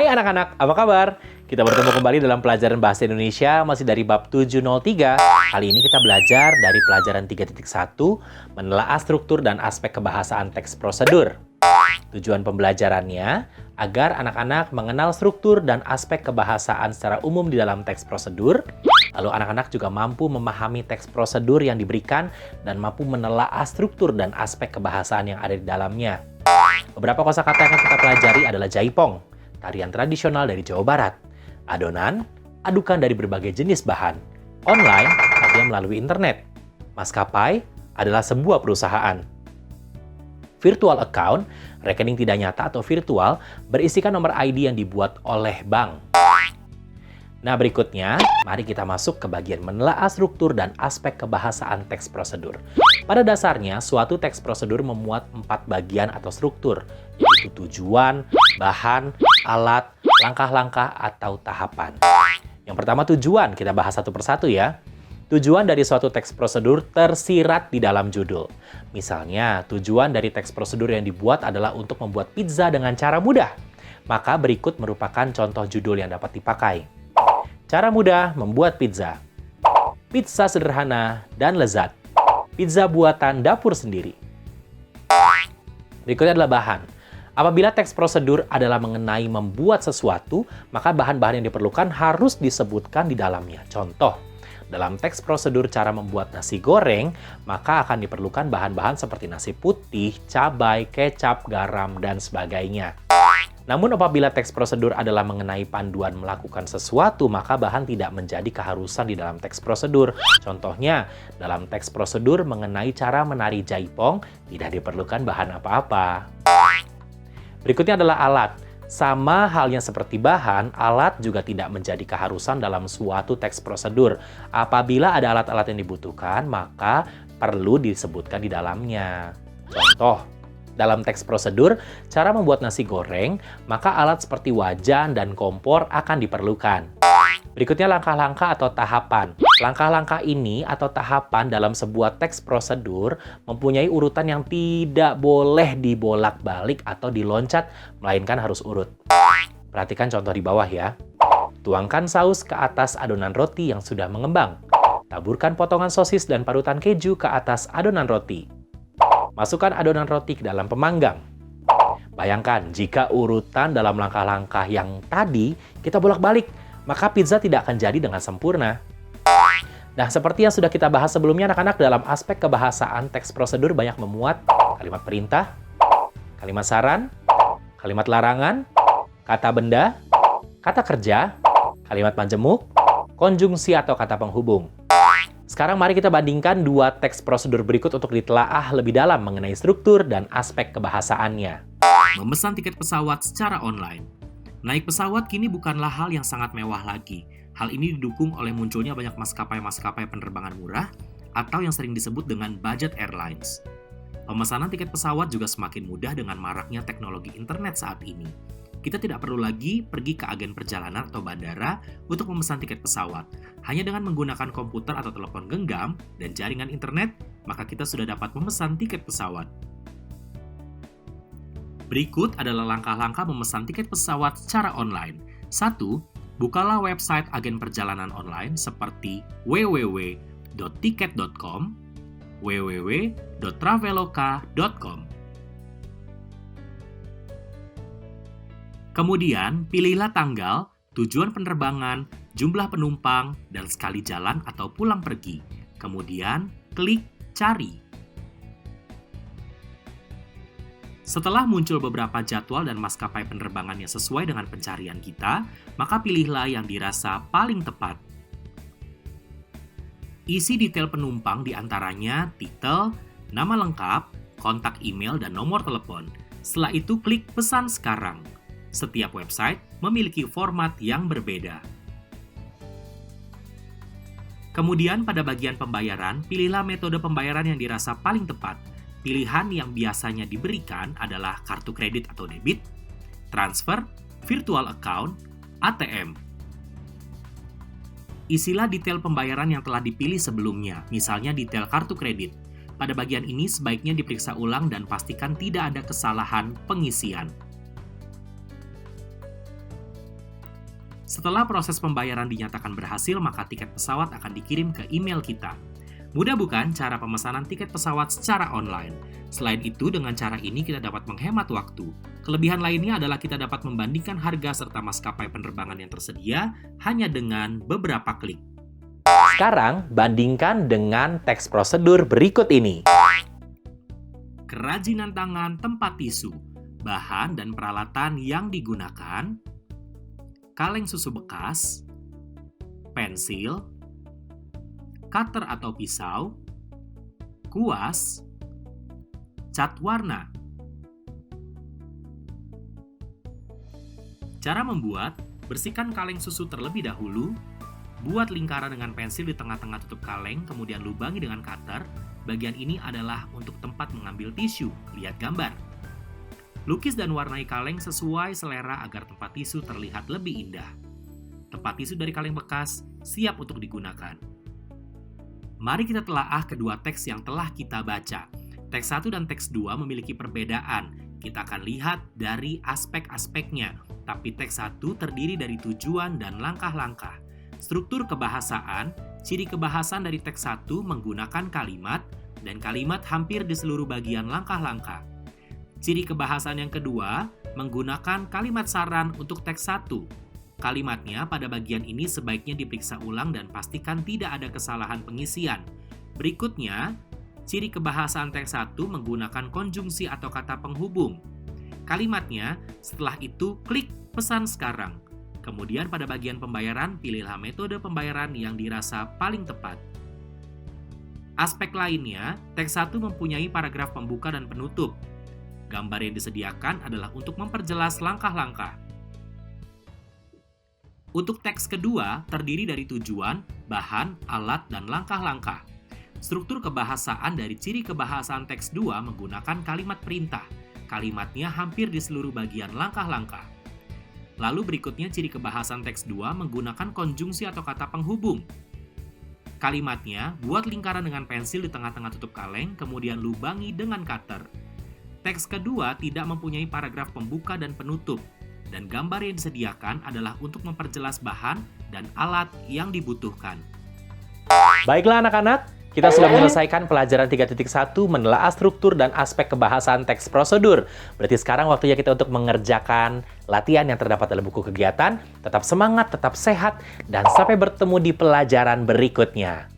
Hai anak-anak, apa kabar? Kita bertemu kembali dalam pelajaran Bahasa Indonesia masih dari bab 703. Kali ini kita belajar dari pelajaran 3.1, menelaah struktur dan aspek kebahasaan teks prosedur. Tujuan pembelajarannya agar anak-anak mengenal struktur dan aspek kebahasaan secara umum di dalam teks prosedur. Lalu anak-anak juga mampu memahami teks prosedur yang diberikan dan mampu menelaah struktur dan aspek kebahasaan yang ada di dalamnya. Beberapa kosakata yang akan kita pelajari adalah jaipong, tarian tradisional dari Jawa Barat. Adonan, adukan dari berbagai jenis bahan. Online, artinya melalui internet. Maskapai adalah sebuah perusahaan. Virtual account, rekening tidak nyata atau virtual, berisikan nomor ID yang dibuat oleh bank. Nah, berikutnya, mari kita masuk ke bagian menelaah struktur dan aspek kebahasaan teks prosedur. Pada dasarnya, suatu teks prosedur memuat 4 bagian atau struktur, yaitu tujuan, bahan, alat, langkah-langkah, atau tahapan. Yang pertama tujuan, kita bahas satu persatu ya. Tujuan dari suatu teks prosedur tersirat di dalam judul. Misalnya, tujuan dari teks prosedur yang dibuat adalah untuk membuat pizza dengan cara mudah. Maka berikut merupakan contoh judul yang dapat dipakai. Cara mudah membuat pizza. Pizza sederhana dan lezat. Pizza buatan dapur sendiri. Berikutnya adalah bahan. Apabila teks prosedur adalah mengenai membuat sesuatu, maka bahan-bahan yang diperlukan harus disebutkan di dalamnya. Contoh, dalam teks prosedur cara membuat nasi goreng, maka akan diperlukan bahan-bahan seperti nasi putih, cabai, kecap, garam, dan sebagainya. Namun apabila teks prosedur adalah mengenai panduan melakukan sesuatu, maka bahan tidak menjadi keharusan di dalam teks prosedur. Contohnya, dalam teks prosedur mengenai cara menari jaipong, tidak diperlukan bahan apa-apa. Berikutnya adalah alat. Sama halnya seperti bahan, alat juga tidak menjadi keharusan dalam suatu teks prosedur. Apabila ada alat-alat yang dibutuhkan, maka perlu disebutkan di dalamnya. Contoh, dalam teks prosedur, cara membuat nasi goreng, maka alat seperti wajan dan kompor akan diperlukan. Berikutnya langkah-langkah atau tahapan. Langkah-langkah ini atau tahapan dalam sebuah teks prosedur mempunyai urutan yang tidak boleh dibolak-balik atau diloncat, melainkan harus urut. Perhatikan contoh di bawah ya. Tuangkan saus ke atas adonan roti yang sudah mengembang. Taburkan potongan sosis dan parutan keju ke atas adonan roti. Masukkan adonan roti ke dalam pemanggang. Bayangkan, jika urutan dalam langkah-langkah yang tadi kita bolak-balik, maka pizza tidak akan jadi dengan sempurna. Nah, seperti yang sudah kita bahas sebelumnya, anak-anak, dalam aspek kebahasaan teks prosedur banyak memuat kalimat perintah, kalimat saran, kalimat larangan, kata benda, kata kerja, kalimat majemuk, konjungsi atau kata penghubung. Sekarang mari kita bandingkan dua teks prosedur berikut untuk ditelaah lebih dalam mengenai struktur dan aspek kebahasaannya. Memesan tiket pesawat secara online. Naik pesawat kini bukanlah hal yang sangat mewah lagi. Hal ini didukung oleh munculnya banyak maskapai-maskapai penerbangan murah atau yang sering disebut dengan budget airlines. Pemesanan tiket pesawat juga semakin mudah dengan maraknya teknologi internet saat ini. Kita tidak perlu lagi pergi ke agen perjalanan atau bandara untuk memesan tiket pesawat. Hanya dengan menggunakan komputer atau telepon genggam dan jaringan internet, maka kita sudah dapat memesan tiket pesawat. Berikut adalah langkah-langkah memesan tiket pesawat secara online. 1. Bukalah website agen perjalanan online seperti www.tiket.com, www.traveloka.com. Kemudian, pilihlah tanggal, tujuan penerbangan, jumlah penumpang, dan sekali jalan atau pulang pergi. Kemudian, klik cari. Setelah muncul beberapa jadwal dan maskapai penerbangan yang sesuai dengan pencarian kita, maka pilihlah yang dirasa paling tepat. Isi detail penumpang diantaranya titel, nama lengkap, kontak email, dan nomor telepon. Setelah itu, klik pesan sekarang. Setiap website memiliki format yang berbeda. Kemudian pada bagian pembayaran, pilihlah metode pembayaran yang dirasa paling tepat. Pilihan yang biasanya diberikan adalah kartu kredit atau debit, transfer, virtual account, ATM. Isilah detail pembayaran yang telah dipilih sebelumnya, misalnya detail kartu kredit. Pada bagian ini sebaiknya diperiksa ulang dan pastikan tidak ada kesalahan pengisian. Setelah proses pembayaran dinyatakan berhasil, maka tiket pesawat akan dikirim ke email kita. Mudah bukan cara pemesanan tiket pesawat secara online? Selain itu, dengan cara ini kita dapat menghemat waktu. Kelebihan lainnya adalah kita dapat membandingkan harga serta maskapai penerbangan yang tersedia hanya dengan beberapa klik. Sekarang, bandingkan dengan teks prosedur berikut ini. Kerajinan tangan tempat tisu, bahan dan peralatan yang digunakan, kaleng susu bekas, pensil, cutter atau pisau, kuas, cat warna. Cara membuat, bersihkan kaleng susu terlebih dahulu, buat lingkaran dengan pensil di tengah-tengah tutup kaleng, kemudian lubangi dengan cutter. Bagian ini adalah untuk tempat mengambil tisu, lihat gambar. Lukis dan warnai kaleng sesuai selera agar tempat tisu terlihat lebih indah. Tempat tisu dari kaleng bekas siap untuk digunakan. Mari kita telaah kedua teks yang telah kita baca. Teks 1 dan teks 2 memiliki perbedaan. Kita akan lihat dari aspek-aspeknya. Tapi teks 1 terdiri dari tujuan dan langkah-langkah. Struktur kebahasaan, ciri kebahasan dari teks 1 menggunakan kalimat, dan kalimat hampir di seluruh bagian langkah-langkah. Ciri kebahasan yang kedua menggunakan kalimat saran untuk teks 1. Kalimatnya pada bagian ini sebaiknya diperiksa ulang dan pastikan tidak ada kesalahan pengisian. Berikutnya, ciri kebahasan teks 1 menggunakan konjungsi atau kata penghubung. Kalimatnya, setelah itu klik pesan sekarang. Kemudian pada bagian pembayaran, pilihlah metode pembayaran yang dirasa paling tepat. Aspek lainnya, teks 1 mempunyai paragraf pembuka dan penutup. Gambar yang disediakan adalah untuk memperjelas langkah-langkah. Untuk teks kedua, terdiri dari tujuan, bahan, alat, dan langkah-langkah. Struktur kebahasaan dari ciri kebahasaan teks 2 menggunakan kalimat perintah. Kalimatnya hampir di seluruh bagian langkah-langkah. Lalu berikutnya ciri kebahasan teks 2 menggunakan konjungsi atau kata penghubung. Kalimatnya, buat lingkaran dengan pensil di tengah-tengah tutup kaleng, kemudian lubangi dengan cutter. Teks kedua tidak mempunyai paragraf pembuka dan penutup, dan gambar yang disediakan adalah untuk memperjelas bahan dan alat yang dibutuhkan. Baiklah anak-anak, kita sudah menyelesaikan pelajaran 3.1 menelaah struktur dan aspek kebahasan teks prosedur. Berarti sekarang waktunya kita untuk mengerjakan latihan yang terdapat dalam buku kegiatan. Tetap semangat, tetap sehat, dan sampai bertemu di pelajaran berikutnya.